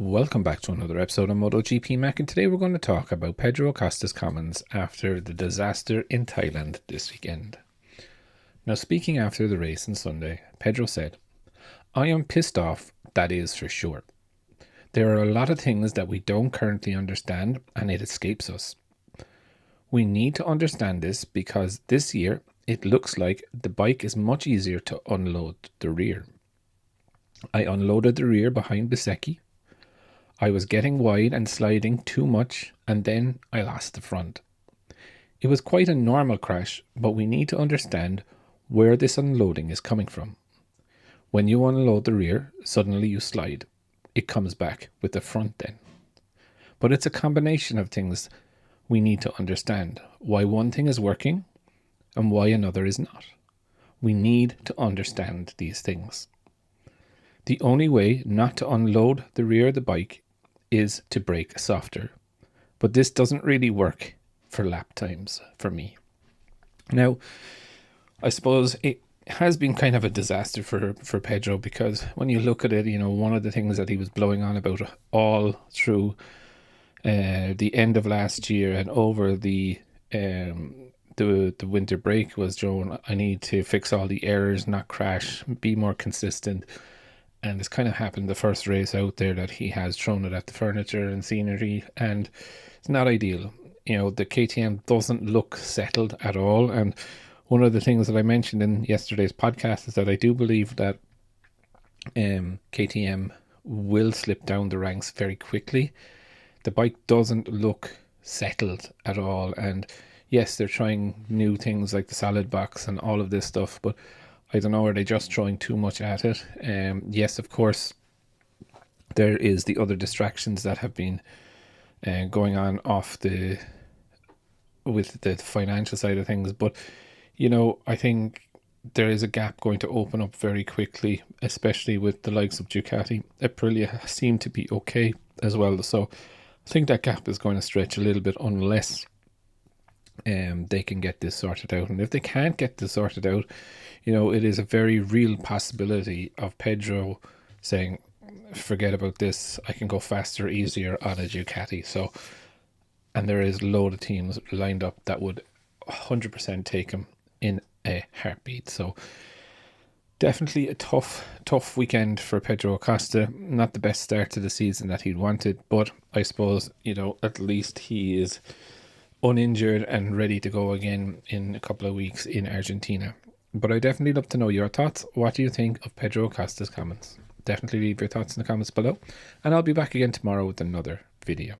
Welcome back to another episode of Motogp Mac, and today we're going to talk about Pedro Acosta's comments after the disaster in Thailand this weekend. Now, speaking after the race on Sunday, Pedro said, "I am pissed off, that is for sure. There are a lot of things that we don't currently understand and it escapes us. We need to understand this because this year it looks like the bike is much easier to unload the rear. I unloaded the rear behind Bisecki. I was getting wide and sliding too much, and then I lost the front. It was quite a normal crash, but we need to understand where this unloading is coming from. When you unload the rear, suddenly you slide. It comes back with the front then. But it's a combination of things we need to understand. Why one thing is working and why another is not. We need to understand these things. The only way not to unload the rear of the bike is to brake softer. But this doesn't really work for lap times for me." Now, I suppose it has been kind of a disaster for Pedro, because when you look at it, one of the things that he was blowing on about all through the end of last year and over the winter break was, "Joe, I need to fix all the errors, not crash, be more consistent." And it's kind of happened the first race out there that he has thrown it at the furniture and scenery, and it's not ideal. The KTM doesn't look settled at all. And one of the things that I mentioned in yesterday's podcast is that I do believe that KTM will slip down the ranks very quickly. The bike doesn't look settled at all. And yes, they're trying new things like the solid box and all of this stuff, but I don't know, are they just throwing too much at it? Yes, of course, there is the other distractions that have been going on with the financial side of things. But, I think there is a gap going to open up very quickly, especially with the likes of Ducati. Aprilia seem to be okay as well. So I think that gap is going to stretch a little bit unless they can get this sorted out. And if they can't get this sorted out, it is a very real possibility of Pedro saying, "Forget about this, I can go faster, easier on a Ducati." So, and there is a load of teams lined up that would 100% take him in a heartbeat. So definitely a tough weekend for Pedro Acosta. Not the best start to the season that he'd wanted, but I suppose, at least he is uninjured and ready to go again in a couple of weeks in Argentina. But I definitely love to know your thoughts. What do you think of Pedro Acosta's comments? Definitely leave your thoughts in the comments below, and I'll be back again tomorrow with another video.